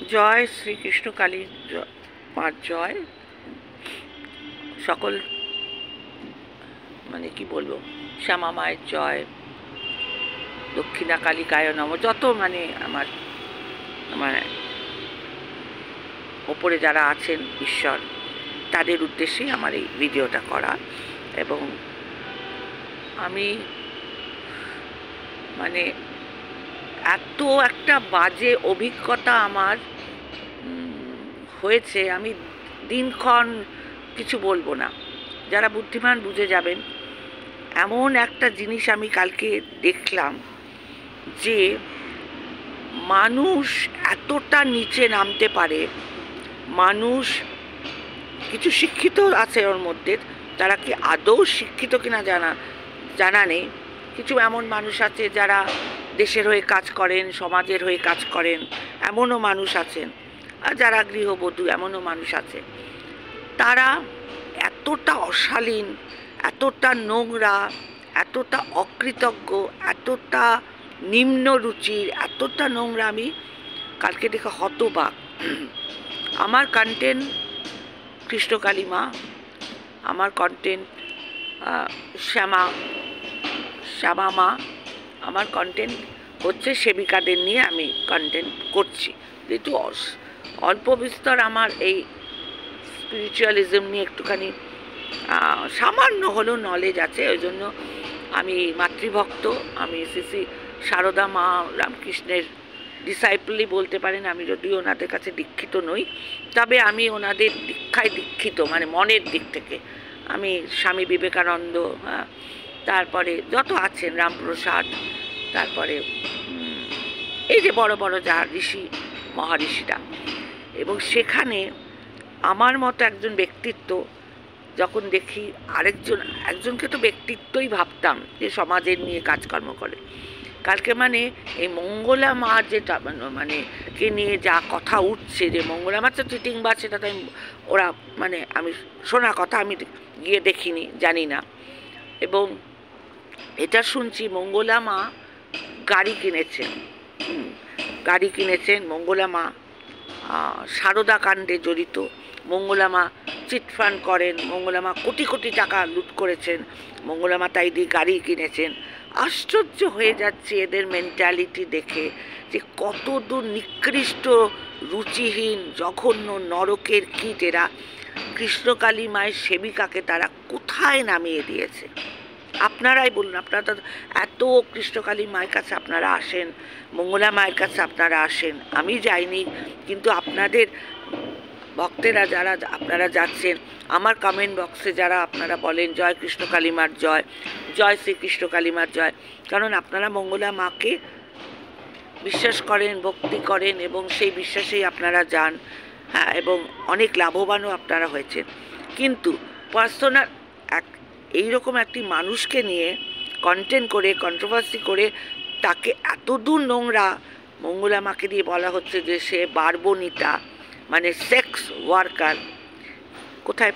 জয় শ্রীকৃষ্ণ কালী মার জয়। সকল মানে কি বলবো, শ্যামা মায়ের জয়, দক্ষিণা কালিকায় নম, যত মানে আমার আমার ওপরে যারা আছেন ঈশ্বর, তাদের উদ্দেশ্যেই আমার এই ভিডিওটা করা। এবং আমি মানে এত একটা বাজে অভিজ্ঞতা আমার হয়েছে, আমি দিনক্ষণ কিছু বলবো না, যারা বুদ্ধিমান বুঝে যাবেন। এমন একটা জিনিস আমি কালকে দেখলাম যে মানুষ এতটা নিচে নামতে পারে। মানুষ কিছু শিক্ষিত আছে ওর মধ্যে, তারা কি আদৌ শিক্ষিত কিনা জানা নেই। কিছু এমন মানুষ আছে যারা দেশের হয়ে কাজ করেন, সমাজের হয়ে কাজ করেন, এমনও মানুষ আছেন। আর যারা গৃহবধূ, এমনও মানুষ আছে। তারা এতটা অশালীন, এতটা নোংরা, এতটা অকৃতজ্ঞ, এতটা নিম্ন রুচির, এতটা নোংরা, আমি কালকে দেখে হতবাক। আমার কন্টেন্ট কৃষ্ণকালী মা, আমার কন্টেন্ট শ্যামা মা, আমার কন্টেন্ট হচ্ছে সেবিকাদের নিয়ে আমি কন্টেন্ট করছি। যেহেতু অল্প বিস্তর আমার এই স্পিরিচুয়ালিজম নিয়ে একটুখানি সামান্য হলেও নলেজ আছে, ওই জন্য আমি মাতৃভক্ত। আমি শ্রী সারদা মা রামকৃষ্ণের ডিসাইপলই বলতে পারেন। আমি যদিও ওনাদের কাছে দীক্ষিত নই, তবে আমি ওনাদের দীক্ষায় দীক্ষিত, মানে মনের দিক থেকে। আমি স্বামী বিবেকানন্দ, তারপরে যত আছেন রামপ্রসাদ, তারপরে এই যে বড় বড় যা ঋষি মহারিষিরা, এবং সেখানে আমার মতো একজন ব্যক্তিত্ব যখন দেখি, একজনকে তো ব্যক্তিত্বই ভাবতাম যে সমাজের নিয়ে কাজকর্ম করে। কালকে মানে এই মঙ্গলা মা যেটা মানে কে নিয়ে যা কথা উঠছে, যে মঙ্গলা মা তো চিটিংবাজ, সেটা তো ওরা মানে আমি শোনা কথা, আমি গিয়ে দেখিনি, জানি না। এবং এটা শুনছি মঙ্গলা মা গাড়ি কিনেছেন, মঙ্গলা মা সারদা কাণ্ডে জড়িত, মঙ্গলা মা চিটফান্ড করেন, মঙ্গলা মা কোটি কোটি টাকা লুট করেছেন, মঙ্গলা মা তাই দিয়ে গাড়ি কিনেছেন। আশ্চর্য হয়ে যাচ্ছে এদের মেন্টালিটি দেখে, যে কত দূর নিকৃষ্ট, রুচিহীন, জঘন্য, নরকের কীট এরা। কৃষ্ণকালী মায়ের সেবিকাকে তারা কোথায় নামিয়ে দিয়েছে? আপনারাই বলুন। আপনারা তো এত কৃষ্ণকালী মায়ের কাছে আপনারা আসেন, মঙ্গলা মায়ের কাছে আপনারা আসেন, আমি যাইনি, কিন্তু আপনাদের ভক্তেরা যারা আপনারা যাচ্ছেন, আমার কমেন্ট বক্সে যারা আপনারা বলেন জয় কৃষ্ণকালী মার জয়, জয় শ্রীকৃষ্ণ কালী মার জয়, কারণ আপনারা মঙ্গলা মাকে বিশ্বাস করেন, ভক্তি করেন, এবং সেই বিশ্বাসেই আপনারা যান। হ্যাঁ, এবং অনেক লাভবানও আপনারা হয়েছেন। কিন্তু পার্সোনাল এইরকম একটি মানুষকে নিয়ে কন্টেন্ট করে, কন্ট্রোভার্সি করে, তাকে এতদূর নোংরা, মঙ্গলা মাকে দিয়ে বলা হচ্ছে যে সে বারবনিতা, মানে সেক্স ওয়ার্কার। কোথায়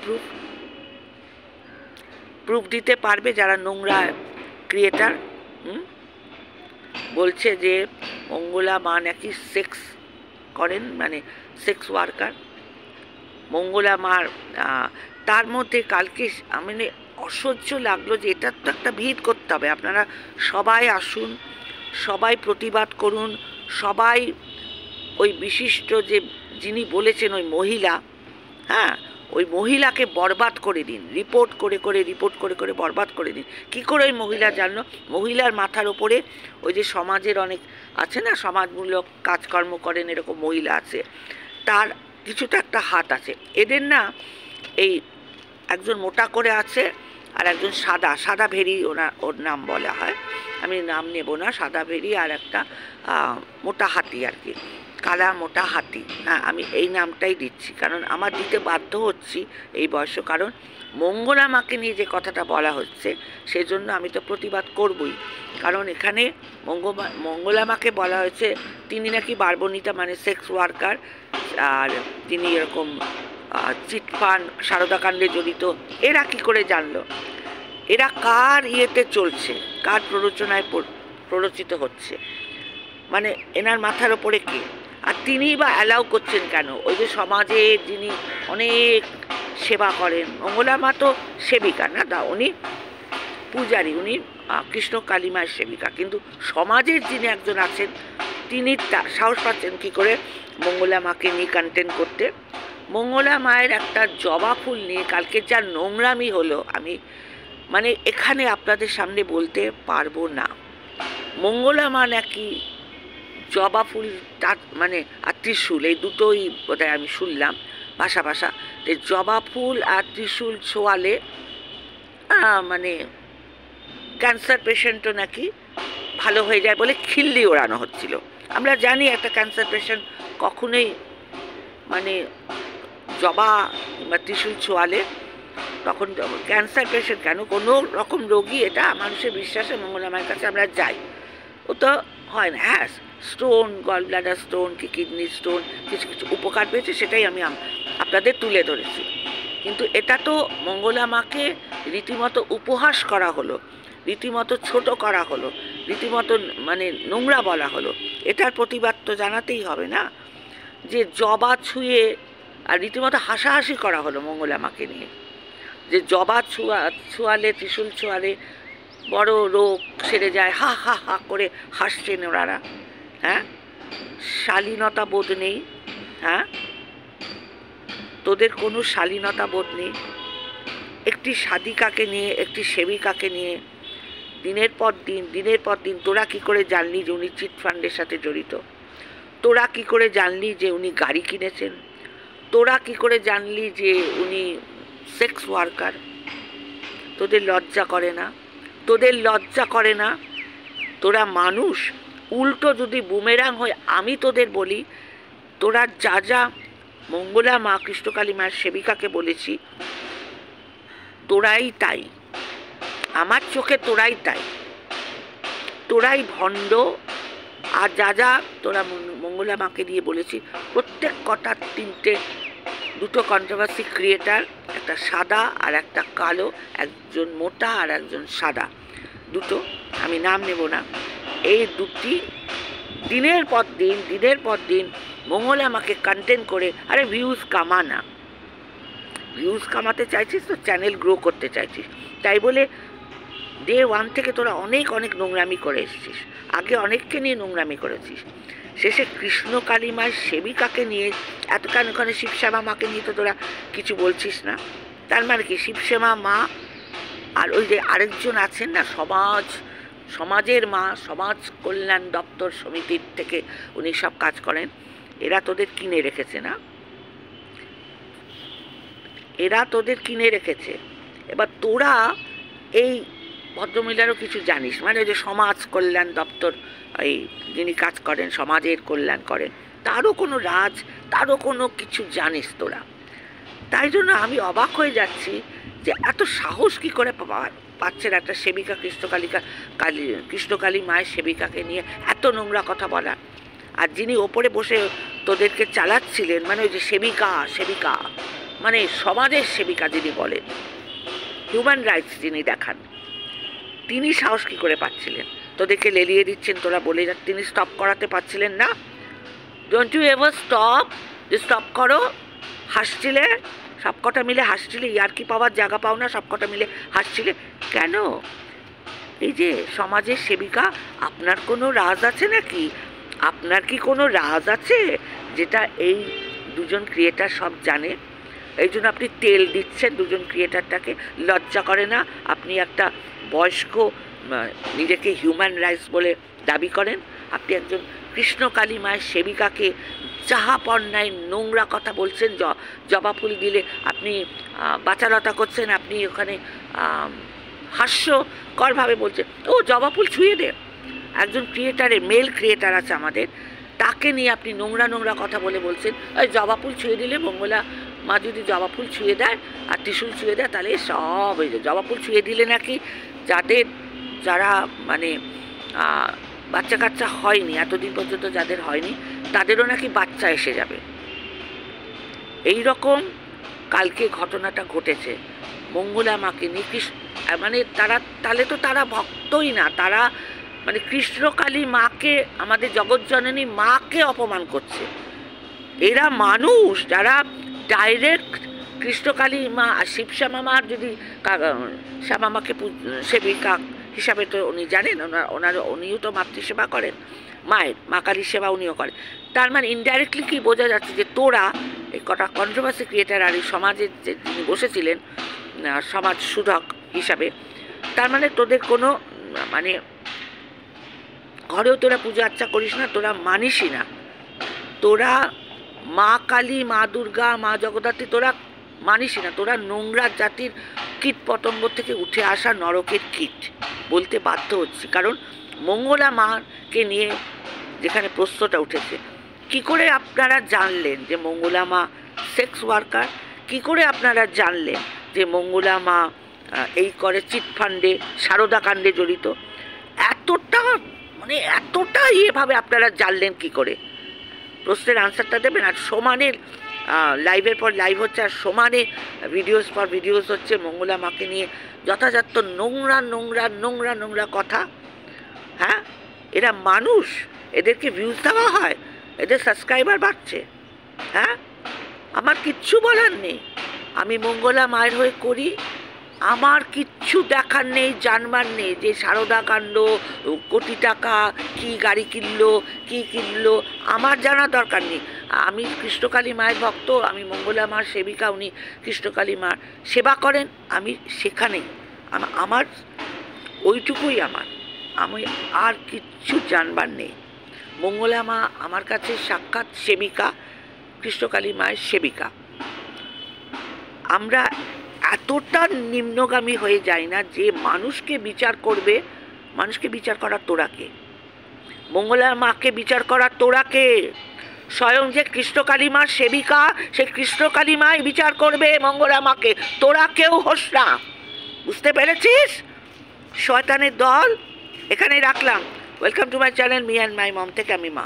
প্রুফ দিতে পারবে যারা নোংরা ক্রিয়েটার? বলছে যে মঙ্গলা মা নাকি সেক্স করেন, মানে সেক্স ওয়ার্কার মঙ্গলা মার। তার মধ্যে কালকে মানে অসহ্য লাগলো যে এটার তো একটা ভিড় করতে হবে। আপনারা সবাই আসুন, সবাই প্রতিবাদ করুন, সবাই ওই বিশিষ্ট যে যিনি বলেছেন ওই মহিলা, হ্যাঁ, ওই মহিলাকে বরবাদ করে দিন, রিপোর্ট করে বরবাদ করে দিন। কী করে ওই মহিলা জানলো? মহিলার মাথার ওপরে ওই যে সমাজের অনেক আছে না, সমাজমূলক কাজকর্ম করেন এরকম মহিলা আছে, তার কিছুটা একটা হাত আছে। এদের না, এই একজন মোটা করে আছে আর একজন সাদা ভেরি, ওর নাম বলা হয়, আমি নাম নেব না, সাদা ভেরি, আর একটা মোটা হাতি আর কি, কালা মোটা হাতি। হ্যাঁ, আমি এই নামটাই দিচ্ছি, কারণ আমার দিতে বাধ্য হচ্ছি এই বয়সে, কারণ মঙ্গলা মাকে নিয়ে যে কথাটা বলা হচ্ছে সেজন্য আমি তো প্রতিবাদ করবই। কারণ এখানে মঙ্গলা মাকে বলা হয়েছে তিনি নাকি বারবনিতা, মানে সেক্স ওয়ার্কার, আর তিনি এরকম চিটফান্ড সারদা কাণ্ডে জড়িত। এরা কি করে জানলো? এরা কার ইয়েতে চলছে, কার প্ররোচনায় প্ররোচিত হচ্ছে? মানে এনার মাথার ওপরে কে? আর তিনিই বা অ্যালাউ করছেন কেন? ওই যে সমাজের যিনি অনেক সেবা করেন, মঙ্গলা মা তো সেবিকা না, উনি পূজারী, উনি কৃষ্ণ কালী মায়ের সেবিকা, কিন্তু সমাজের যিনি একজন আছেন তিনি সাহস পাচ্ছেন কি করে মঙ্গলা মাকে নিয়ে কন্টেন্ট করতে। মঙ্গলা মায়ের একটা জবা ফুল নিয়ে কালকে যা নোংরামি হলো, আমি মানে এখানে আপনাদের সামনে বলতে পারবো না। মঙ্গলা মা নাকি জবা ফুল মানে আর ত্রিশূল, এই দুটোই বোধহয় আমি শুনলাম ভাষা ভাষা, জবা ফুল আর ত্রিশূল ছোঁয়ালে মানে ক্যান্সার পেশেন্টও নাকি ভালো হয়ে যায় বলে খিল্লি ওড়ানো হচ্ছিল। আমরা জানি একটা ক্যান্সার পেশেন্ট কখনোই মানে জবা বা ত্রিশূল ছোঁয়ালে তখন ক্যান্সার পেশেন্ট কেন, কোনো রকম রোগী, এটা মানুষের বিশ্বাসে মঙ্গলা মায়ের কাছে আমরা যাই, ও তো হয় না। হ্যাঁ, স্টোন, গল ব্লাডার স্টোন কি কিডনি স্টোন কিছু কিছু উপকার পেয়েছে, সেটাই আমি আপনাদের তুলে ধরেছি। কিন্তু এটা তো মঙ্গলা মাকে রীতিমতো উপহাস করা হলো, রীতিমতো ছোট করা হলো, রীতিমতো মানে নোংরা বলা হলো। এটার প্রতিবাদ তো জানাতেই হবে না, যে জবা ছুঁয়ে আর রীতিমতো হাসাহাসি করা হলো মঙ্গলা মাকে নিয়ে, যে জবা ছোঁয়ালে ত্রিশূল ছোঁয়ালে বড় রোগ সেরে যায়, হা হা হা করে হাসছেন ওনারা। হ্যাঁ, শালীনতা বোধ নেই। হ্যাঁ, তোদের কোনো শালীনতা বোধ নেই। একটি সাধিকাকে নিয়ে, একটি সেবিকাকে নিয়ে দিনের পর দিন তোরা কি করে জানলি যে উনি চিটফান্ডের সাথে জড়িত? তোরা কি করে জানলি যে উনি গাড়ি কিনেছেন? তোরা কি করে জানলি যে উনি সেক্স ওয়ার্কার? তোদের লজ্জা করে না? তোদের লজ্জা করে না? তোরা মানুষ। উল্টো যদি বুমেরাং হয়, আমি তোদের বলি, তোরা যা যা মঙ্গলা মা কৃষ্ণকালী মায়ের সেবিকাকে বলেছি, তোরাই তাই, আমার চোখে তোরাই তাই, তোরাই ভণ্ড। আর যা যা তোরা মঙ্গলা মাকে দিয়ে বলেছি, প্রত্যেক কটা দুটো কন্ট্রোভার্সি ক্রিয়েটার, একটা সাদা আর একটা কালো, একজন মোটা আর একজন সাদা, দুটো, আমি নাম নেব না, এই দুটি দিনের পর দিন মঙ্গলা মাকে কন্টেন্ট করে, আরে ভিউজ কামা না, ভিউজ কামাতে চাইছিস তো চ্যানেল গ্রো করতে চাইছিস, তাই বলে ডে 1 থেকে তোরা অনেক নোংরামি করে এসেছিস, আগে অনেককে নিয়ে নোংরামি করেছিস, শেষে কৃষ্ণ কালী মায়ের সেবিকাকে নিয়ে এতক্ষণ ওখানে শিবশ্যামা মাকে নিয়ে তো তোরা কিছু বলছিস না। তার মানে কি শিবশ্যামা মা আর ওই যে আরেকজন আছেন না সমাজের মা, সমাজ কল্যাণ দপ্তর সমিতির থেকে উনি সব কাজ করেন, এরা তোদের কিনে রেখেছে না, এরা তোদের কিনে রেখেছে। এবার তোরা এই ভদ্রমহিলারও কিছু জানিস, মানে ওই যে সমাজ কল্যাণ দপ্তর, এই যিনি কাজ করেন সমাজের কল্যাণ করেন, তারও কোনো তারও কোনো কিছু জানিস তোরা। তাই জন্য আমি অবাক হয়ে যাচ্ছি যে এত সাহস কী করে পাচ্ছেন একটা সেবিকা কৃষ্ণকালী মায়ের সেবিকাকে নিয়ে এত নোংরা কথা বলা। আর যিনি ওপরে বসে তোদেরকে চালাচ্ছিলেন, মানে ওই যে সেবিকা মানে সমাজের সেবিকা যিনি বলেন, হিউম্যান রাইটস যিনি দেখান, তিনি সাহস কী করে পাচ্ছিলেন? তোদেরকে লেলিয়ে দিচ্ছেন, তোরা বলে তিনি স্টপ করাতে পারছিলেন না? ডোন্ট ইউ এভার স্টপ করো। হাসছিলে, সবকটা মিলে হাসছিলে, ইয়ার্কি পাওয়ার জায়গা পাও না, সবকটা মিলে হাসছিলে কেন? এই যে সমাজের সেবিকা, আপনার কোনো রাজ আছে নাকি? আপনার কি কোনো রাজ আছে যেটা এই দুজন ক্রিয়েটার সব জানে? এই জন্য আপনি তেল দিচ্ছেন দুজন ক্রিয়েটারটাকে, লজ্জা করে না? আপনি একটা বয়স্ক, নিজেকে হিউম্যান রাইটস বলে দাবি করেন, আপনি একজন কৃষ্ণকালী মায়ের সেবিকাকে চাহাপন্যায় নোংরা কথা বলছেন, জবা ফুল দিলে আপনি বাচালতা করছেন, আপনি ওখানে হাস্যকরভাবে বলছেন ও জবা ফুল ছুঁয়ে দে। একজন ক্রিয়েটারের, মেল ক্রিয়েটার আছে আমাদের, তাকে নিয়ে আপনি নোংরা কথা বলে বলছেন ওই জবা ফুল ছুঁয়ে দিলে, মঙ্গলা মা যদি জবা ফুল ছুঁয়ে দেয় আর ত্রিশূল ছুঁয়ে দেয় তাহলে সব হয়ে যায়। জবা ফুল ছুঁয়ে দিলে নাকি যারা মানে বাচ্চা কাচ্চা হয়নি এতদিন পর্যন্ত, যাদের হয়নি তাদেরও নাকি বাচ্চা এসে যাবে। এই রকম কালকে ঘটনাটা ঘটেছে মঙ্গলা মাকে নিয়ে। মানে তারা তাহলে তো তারা ভক্তই না, তারা মানে কৃষ্ণকালী মাকে, আমাদের জগৎজননী মাকে অপমান করছে। এরা মানুষ যারা ডাইরেক্ট কৃষ্ণকালী মা আর শিবশ্যামা মার, যদি শ্যামামাকে সেবিকা হিসাবে তো উনি জানেন, উনিও তো মাতৃসেবা করেন, মায়ের মা কালীর সেবা উনিও করেন। তার মানে ইনডাইরেক্টলি কি বোঝা যাচ্ছে যে তোরা এই কটা কন্ট্রোভার্সি ক্রিয়েটার আর এই সমাজের যে যিনি বসেছিলেন সমাজ সুধক হিসাবে, তার মানে তোদের কোনো মানে ঘরেও তোরা পূজা আর্চা করিস না, তোরা মানিসই না, তোরা মা কালী, মা দুর্গা, মা জগদ্ধাত্রী তোরা মানিসই না, তোরা নোংরা জাতির কীট পতঙ্গ থেকে উঠে আসা নরকের কীট বলতে বাধ্য হচ্ছি। কারণ মঙ্গলা মাকে নিয়ে যেখানে প্রশ্নটা উঠেছে, কি করে আপনারা জানলেন যে মঙ্গলা মা সেক্স ওয়ার্কার? কি করে আপনারা জানলেন যে মঙ্গলা মা এই করে চিটফান্ডে, সারদা কাণ্ডে জড়িত? এতটা মানে এতটা এভাবে আপনারা জানলেন কি করে? প্রশ্নের আনসারটা দেবেন। আর সমানে লাইভের পর লাইভ হচ্ছে, আর সমানে ভিডিওস পর ভিডিওস হচ্ছে মঙ্গলা মাকে নিয়ে যথাযথ নোংরা নোংরা নোংরা নোংরা কথা। হ্যাঁ, এরা মানুষ, এদেরকে ভিউজ দেওয়া হয়, এদের সাবস্ক্রাইবার বাড়ছে। হ্যাঁ, আমার কিচ্ছু বলার নেই, আমি মঙ্গলা মায়ের হয়ে করি, আমার কিচ্ছু দেখার নেই, জানবার নেই যে সারদা কাণ্ড, কোটি টাকা, কি গাড়ি কিনলো, কি কিনলো, আমার জানার দরকার নেই। আমি কৃষ্ণকালী মায়ের ভক্ত, আমি মঙ্গলা মার সেবিকা, উনি কৃষ্ণকালী মার সেবা করেন, আমি সেখানেই আমার ওইটুকুই আমি আর কিচ্ছু জানবার নেই। মঙ্গলা মা আমার কাছে সাক্ষাৎ সেবিকা, কৃষ্ণকালী মায়ের সেবিকা। আমরা এতটা নিম্নগামী হয়ে যায় না যে মানুষকে বিচার করবে। মানুষকে বিচার করার তোরাকে, মঙ্গলা মাকে বিচার করার তোরাকে, স্বয়ং যে কৃষ্ণকালী মার সেবিকা, সে কৃষ্ণকালী মাই বিচার করবে মঙ্গলা মাকে, তোরা কেউ হোস না। বুঝতে পেরেছিস? শয়তানের দল। এখানেই রাখলাম। Welcome to my channel me and my mom থেকে আমি মা।